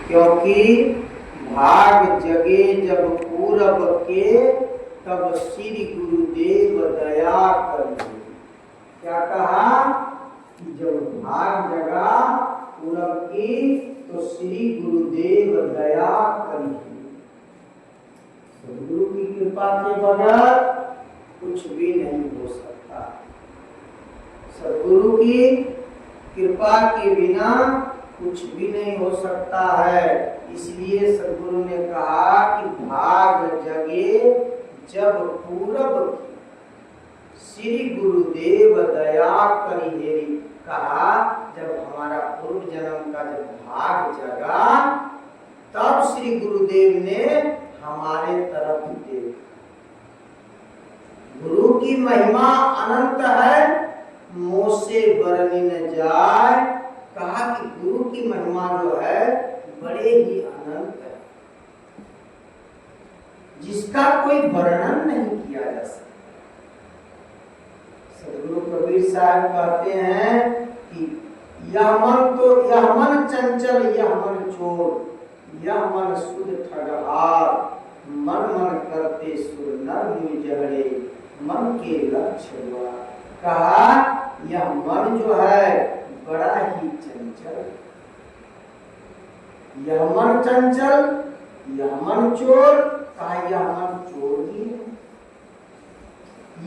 क्योंकि भाग जगे जब पूरब के, तब श्री गुरुदेव दया करिए। क्या कहा? जब भाग जगा पूरब की, तो श्री गुरुदेव दया करिए। गुरु की कृपा के बगैर कुछ भी नहीं हो सकता। सदगुरु की कृपा के बिना कुछ भी नहीं हो सकता है। इसलिए सदगुरु ने कहा कि भाग जगे जब पूरब की, श्री गुरुदेव दया करिए। कहा जब हमारा पूर्व जन्म का जब भाग जगा, तब श्री गुरुदेव ने हमारे तरफ देखा। गुरु की महिमा अनंत है, मोसे बरनी न जाए। कहा कि गुरु की महिमा जो है बड़े ही अनंत है, जिसका कोई वर्णन नहीं किया जा सकता। सदगुरु कबीर साहब कहते हैं कि यह मन चंचल, यह मन चोर, यह मन सुध ठगहार, मन मन करते सुर नर मुनि जहरे, मन के लक्ष्य हुआ। कहा यह मन जो है बड़ा ही चंचल, यह मन चंचल, यह मन चोर। कहा यह मन चोर ही है,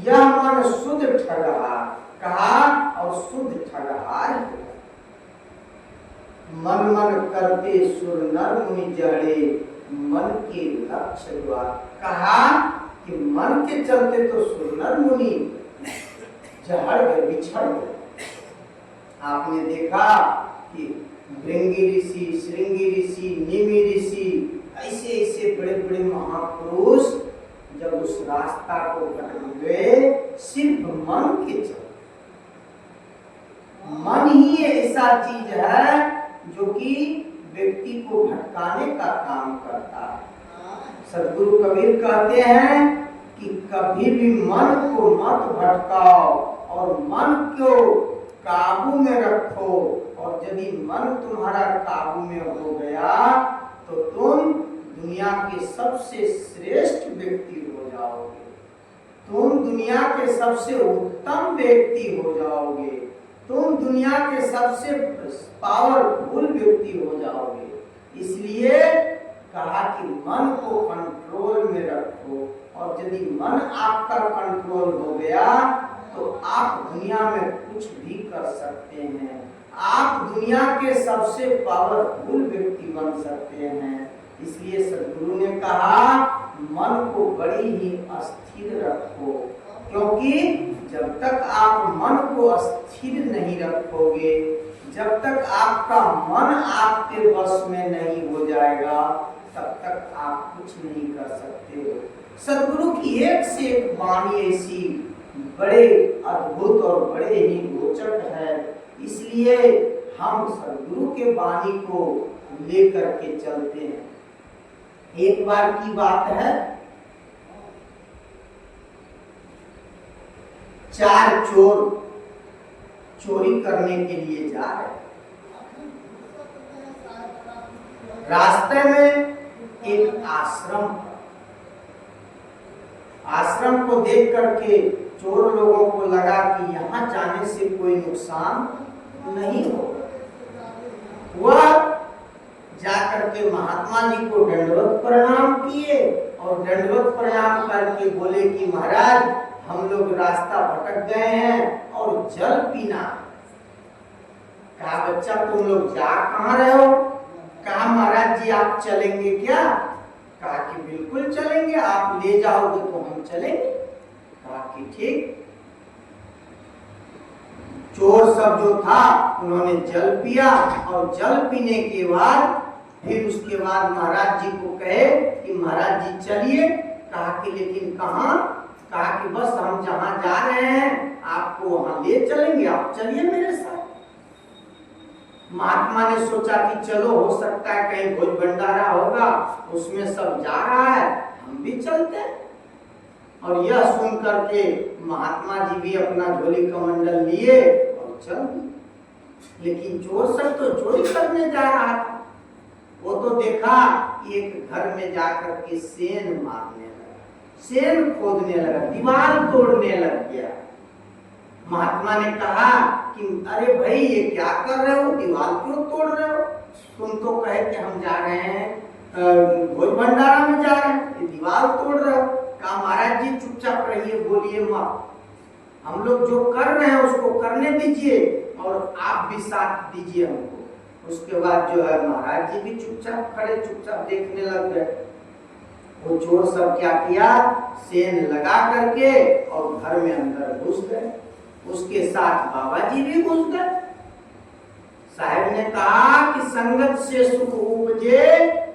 यह मन शुद्ध ठगहार। कहा और शुद्ध ठगहार है। मन मन करते सुर नर मुनि जड़े, मन के लक्ष्य हुआ। कहा कि मन के चलते तो सुर नर मुनि जहड़ गए, बिछड़ गए। आपने देखा कि भृंगी ऋषि, श्रृंगी ऋषि, निमि ऋषि, ऐसे ऐसे बड़े बड़े महापुरुष जब उस रास्ता को भटक गए, सिर्फ मन के चलते। मन ही ऐसा चीज है जो कि व्यक्ति को भटकाने का काम करता है। सदगुरु कबीर कहते हैं कि कभी भी मन को मत भटकाओ और मन को काबू में रखो। और यदि मन तुम्हारा काबू में हो गया तो तुम दुनिया के सबसे श्रेष्ठ व्यक्ति हो जाओगे, तुम दुनिया के सबसे उत्तम व्यक्ति हो जाओगे, तुम दुनिया के सबसे पावरफुल व्यक्ति हो जाओगे। इसलिए कहा कि मन को कंट्रोल में रखो। और यदि मन आपका कंट्रोल हो गया तो आप दुनिया में कुछ भी कर सकते हैं, आप दुनिया के सबसे पावरफुल व्यक्ति बन सकते हैं। इसलिए सदगुरु ने कहा मन को बड़ी ही अस्थिर रखो, क्योंकि जब तक आप मन को स्थिर नहीं रखोगे, जब तक आपका मन आपके वश में नहीं हो जाएगा, तब तक आप कुछ नहीं कर सकते। सदगुरु की एक से एक वाणी ऐसी बड़े अद्भुत और बड़े ही रोचक है। इसलिए हम सदगुरु के वाणी को लेकर के चलते हैं। एक बार की बात है, 4 चोर चोरी करने के लिए जा रहे। रास्ते में एक आश्रम को देख करके चोर लोगों को लगा कि यहाँ जाने से कोई नुकसान नहीं होगा। वह जाकर के महात्मा जी को दंडवत प्रणाम किए और दंडवत प्रणाम करके बोले कि महाराज हम लोग रास्ता भटक गए हैं और जल पीना। कहा बच्चा तुम लोग जा कहाँ रहे हो? कहा महाराज जी आप चलेंगे क्या? कहा कि बिल्कुल चलेंगे, आप ले जाओगे तो हम चलेंगे। कहा कि ठीक। चोर सब जो था उन्होंने जल पिया और जल पीने के बाद फिर उसके बाद महाराज जी को कहे कि महाराज जी चलिए। कहा कि लेकिन कहाँ? कहा कि बस हम जहाँ जा रहे हैं आपको वहां ले चलेंगे, आप चलिए मेरे साथ। महात्मा ने सोचा कि चलो हो सकता है कहीं भोज भंडारा होगा, उसमें सब जा रहा है, हम भी चलते हैं। और यह सुन करके महात्मा जी भी अपना झोली कमंडल लिए और चल दिए। लेकिन चोर सब तो चोरी करने जा रहा था, वो तो देखा कि एक घर में जाकर के सेन मारने लगा, सेन खोदने लगा, दीवार तोड़ने लग गया। महात्मा ने कहा कि अरे भाई ये क्या कर रहे हो, दीवार क्यों तोड़ रहे हो? तुम तो कहे कि हम जा रहे हैं भोज भंडारा में जा रहे हैं, ये दीवार तोड़ रहे हो। कहा महाराज जी चुपचाप रहिए, बोलिए मत, हम लोग जो कर रहे हैं उसको करने दीजिए और आप भी साथ दीजिए हमको। उसके बाद जो है महाराज जी भी चुपचाप खड़े, चुपचाप देखने लग गए। वो चोर सब क्या किया, सेन लगा करके और घर में अंदर घुस गए। उसके साथ बाबा जी भी घुस गए। साहब ने कहा कि संगत से सुख उपजे,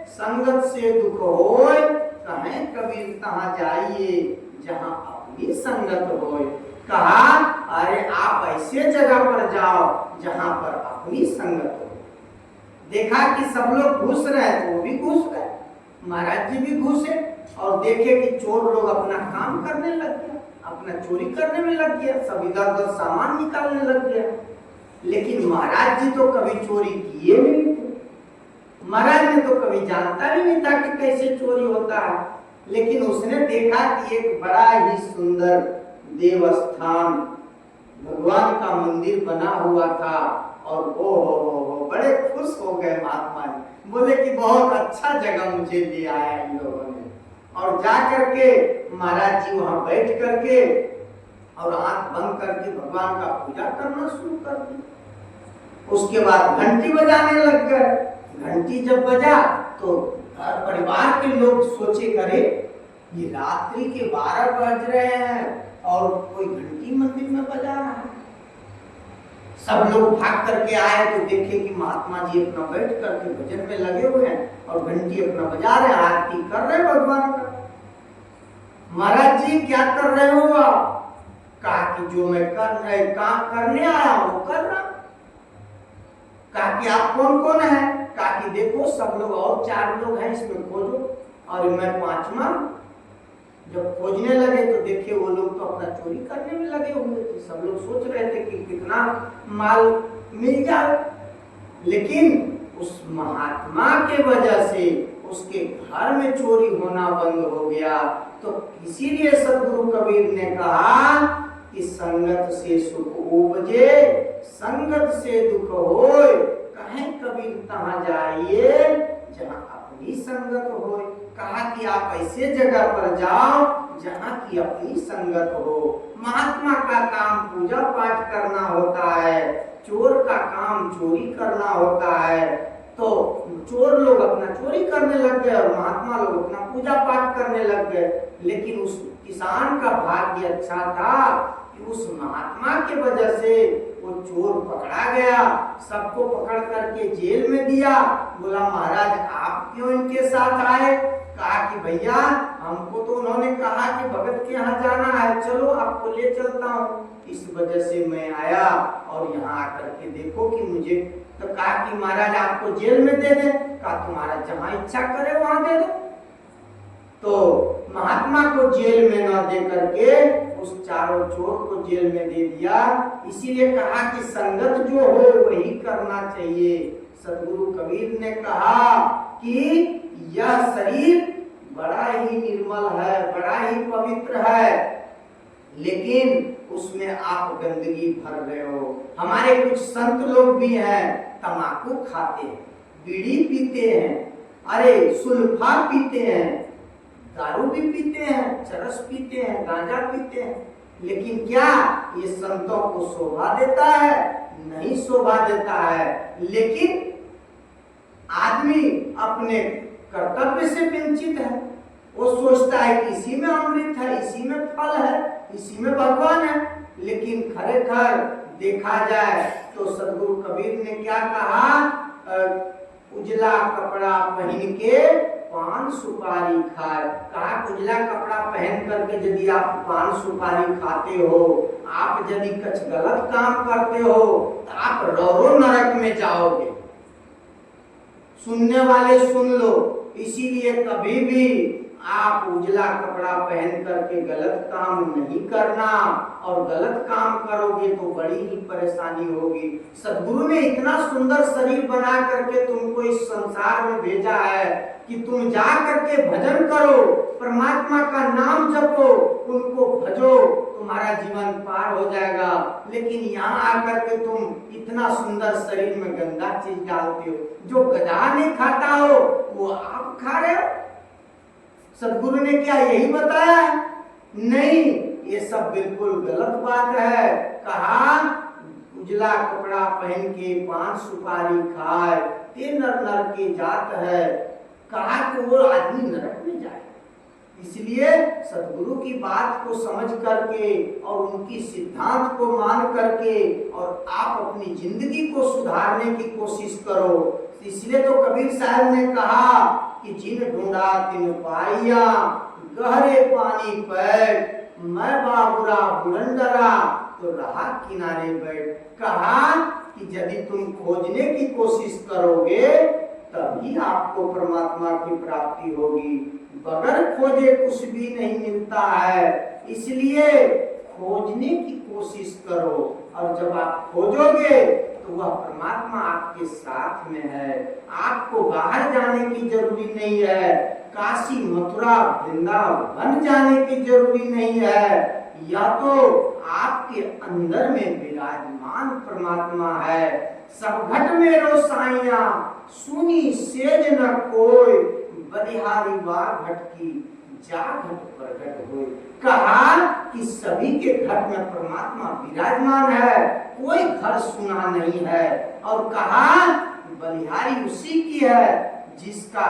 संगत से दुख होय, कहें कबीर तहां जाइए जहां अपनी संगत होय। कहा अरे आप ऐसे जगह पर जाओ जहां पर अपनी संगत हो। देखा कि सब लोग घुस रहे हैं तो वो भी घुस गए, महाराज जी भी घुसे और देखे कि चोर लोग अपना काम करने लग गया, अपना चोरी करने में लग गया, सब इधर उधर सामान निकालने लग गया। लेकिन महाराज जी तो कभी चोरी किए नहीं थे, महाराज ने तो कभी जानता भी नहीं था कि कैसे चोरी होता है। लेकिन उसने देखा कि एक बड़ा ही सुंदर देवस्थान भगवान का मंदिर बना हुआ था और ओ बड़े खुश हो गए महात्मा जी। बोले कि बहुत अच्छा जगह मुझे ले आया इन लोगों ने। और जा करके महाराज जी वहां बैठ करके और आंख बंद करके भगवान का पूजा करना शुरू कर दिया। उसके बाद घंटी बजाने लग गए। घंटी जब बजा तो घर परिवार के लोग सोचे करे ये रात्रि के 12 बज रहे हैं और कोई घंटी मंदिर में बजा रहा है। सब लोग भाग करके आए तो देखे कि महात्मा जी अपना बैठ करके भजन में लगे हुए हैं और घंटी अपना बजा रहे हैं, आरती कर रहे हैं भगवान का। महाराज जी क्या कर रहे हो आप? कहा कि जो मैं करने आया हूं वो कर रहा। कहा कि आप कौन कौन है? कहा कि देखो सब लोग और 4 लोग हैं, इसमें खोजो और मैं 5वां। जब खोजने लगे तो देखे वो लोग तो अपना चोरी करने में लगे हुए थे। सब लोग सोच रहे थे कि कितना माल मिल जाए, लेकिन उस महात्मा के वजह से उसके घर में चोरी होना बंद हो गया। तो इसीलिए सदगुरु कबीर ने कहा कि संगत से सुख उपजे, संगत से दुख होय, कहें कबीर तहां जाइए जहां अपनी संगत होय। कहा कि आप ऐसे जगह पर जाओ जहां की अपनी संगत हो। महात्मा का काम पूजा पाठ करना होता है, चोर का काम चोरी करना होता है। तो चोर लोग अपना चोरी करने लग गए और महात्मा लोग अपना पूजा पाठ करने लग गए। लेकिन उस किसान का भाग्य अच्छा था कि उस महात्मा के वजह से वो चोर पकड़ा गया, सबको पकड़ करके जेल में दिया। बोला महाराज आप क्यों इनके साथ आए? कहा कि भैया हमको तो उन्होंने कहा कि भगत के यहाँ जाना है, चलो आपको ले चलता हूँ, इस वजह से मैं आया और यहाँ आकर के देखो कि मुझे। तो कहा कि महाराज आपको जेल में दे दे? कहा तुम्हारा जहाँ इच्छा करे वहां दे दो। तो महात्मा को जेल में न दे करके उस चारों चोर को जेल में दे दिया। इसीलिए कहा कि संगत जो हो वही करना चाहिए। सदगुरु कबीर ने कहा कि यह शरीर बड़ा ही निर्मल है, बड़ा ही पवित्र है, लेकिन उसमें आप गंदगी भर रहे हो। हमारे कुछ संत लोग भी हैं, तंबाकू खाते हैं, बीड़ी पीते हैं, अरे सुल्फा पीते हैं, दारू भी पीते हैं, चरस पीते हैं, गांजा पीते हैं। लेकिन क्या ये संतों को शोभा देता है? नहीं शोभा देता है। लेकिन आदमी अपने कर्तव्य से वंचित है। वो सोचता है कि इसी में अमृत है, इसी में फल है, इसी में भगवान है। लेकिन खरेखर देखा जाए तो सदगुरु कबीर ने क्या कहा? उजला कपड़ा पहन के पान सुपारी खाए। कहा उजला कपड़ा पहन करके यदि आप पान सुपारी खाते हो, आप यदि कुछ गलत काम करते हो तो आप रो नरक में जाओगे। सुनने वाले सुन लो। इसीलिए कभी भी आप उजला कपड़ा पहन करके गलत काम नहीं करना, और गलत काम करोगे तो बड़ी ही परेशानी होगी। सद्गुरु ने इतना सुंदर शरीर बना करके तुमको इस संसार में भेजा है कि तुम जा करके भजन करो, परमात्मा का नाम जपो, उनको भजो, तुम्हारा जीवन पार हो जाएगा। लेकिन यहाँ आकर के तुम इतना सुंदर शरीर में गंदा चीज डालते हो, जो गधा नहीं खाता हो वो आप खा रहे हो। सद्गुरु ने क्या यही बताया? नहीं, ये सब बिल्कुल गलत बात है। कहा उजला कपड़ा पहन के पान सुपारी खाए ते नर नर के जात है। कहा कि वो आदमी नरक में जाए। इसलिए सद्गुरु की बात को समझ करके और उनकी सिद्धांत को मान करके और आप अपनी जिंदगी को सुधारने की कोशिश करो। इसलिए तो कबीर साहब ने कहा कि जिन ढूंढा तिन पाइया, गहरे पानी पैठ, मैं बाबुरा बुलंदरा तो रहा किनारे बैठ। कहा कि यदि तुम खोजने की कोशिश करोगे तभी आपको परमात्मा की प्राप्ति होगी, बगैर खोजे कुछ भी नहीं मिलता है। इसलिए खोजने की कोशिश करो, और जब आप खोजोगे तो वह परमात्मा आपके साथ में है। आपको बाहर जाने की जरूरी नहीं है, काशी मथुरा वृंदावन जाने की जरूरी नहीं है। या तो आपके अंदर में विराजमान परमात्मा है। सब घट में रोसाइया सुनी सेज न कोई, बलिहारी वार घट की जा घट प्रगट होए। कहा कि सभी के घट में परमात्मा विराजमान है, कोई घर सुना नहीं है। और कहा बलिहारी उसी की है जिसका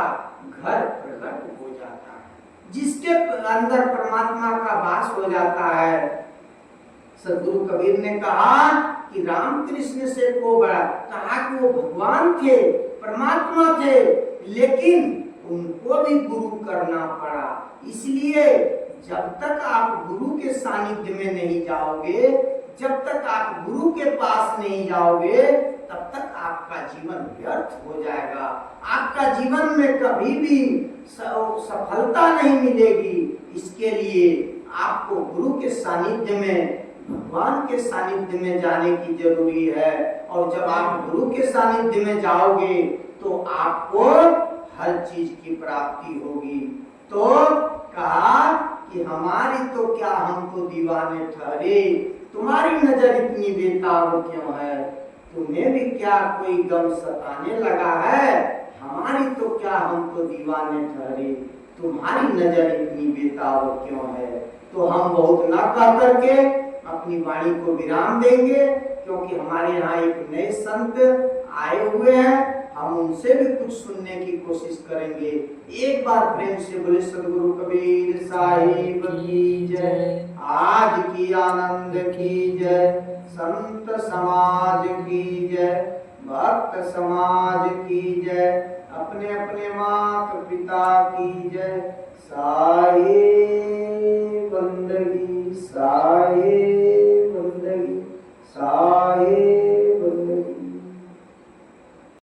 घर प्रकट हो जाता है, जिसके अंदर परमात्मा का वास हो जाता है। सद्गुरु कबीर ने कहा कि रामकृष्ण से को बड़ा, कहा कि वो भगवान थे, परमात्मा थे, लेकिन उनको भी गुरु करना पड़ा। इसलिए जब तक आप गुरु के सानिध्य में नहीं जाओगे, जब तक आप गुरु के पास नहीं जाओगे, तब तक आपका जीवन व्यर्थ हो जाएगा। आपका जीवन में कभी भी सफलता नहीं मिलेगी। इसके लिए आपको गुरु के सानिध्य में, भगवान के सानिध्य में जाने की जरूरी है। और जब आप गुरु के सानिध्य में जाओगे तो आपको हर चीज की प्राप्ति होगी। तो कहा कि हमारी तो क्या, हम तो दीवाने ठहरे, तुम्हारी नजर इतनी बेताब क्यों है? तुम्हें भी क्या कोई गम सताने लगा है? हमारी तो क्या, हम तो दीवाने ठहरे, तुम्हारी नजर इतनी बेताब क्यों है? तो हम बहुत ना कह करके अपनी वाणी को विराम देंगे, क्योंकि हमारे यहाँ एक नए संत आए हुए हैं। हम उनसे भी कुछ सुनने की कोशिश करेंगे। एक बार प्रेम से बोले सद्गुरु कबीर साहिब की जय, आज की आनंद की जय, संत समाज की जय, भक्त समाज की जय, अपने अपने माता पिता की जय। साई बंदगी साई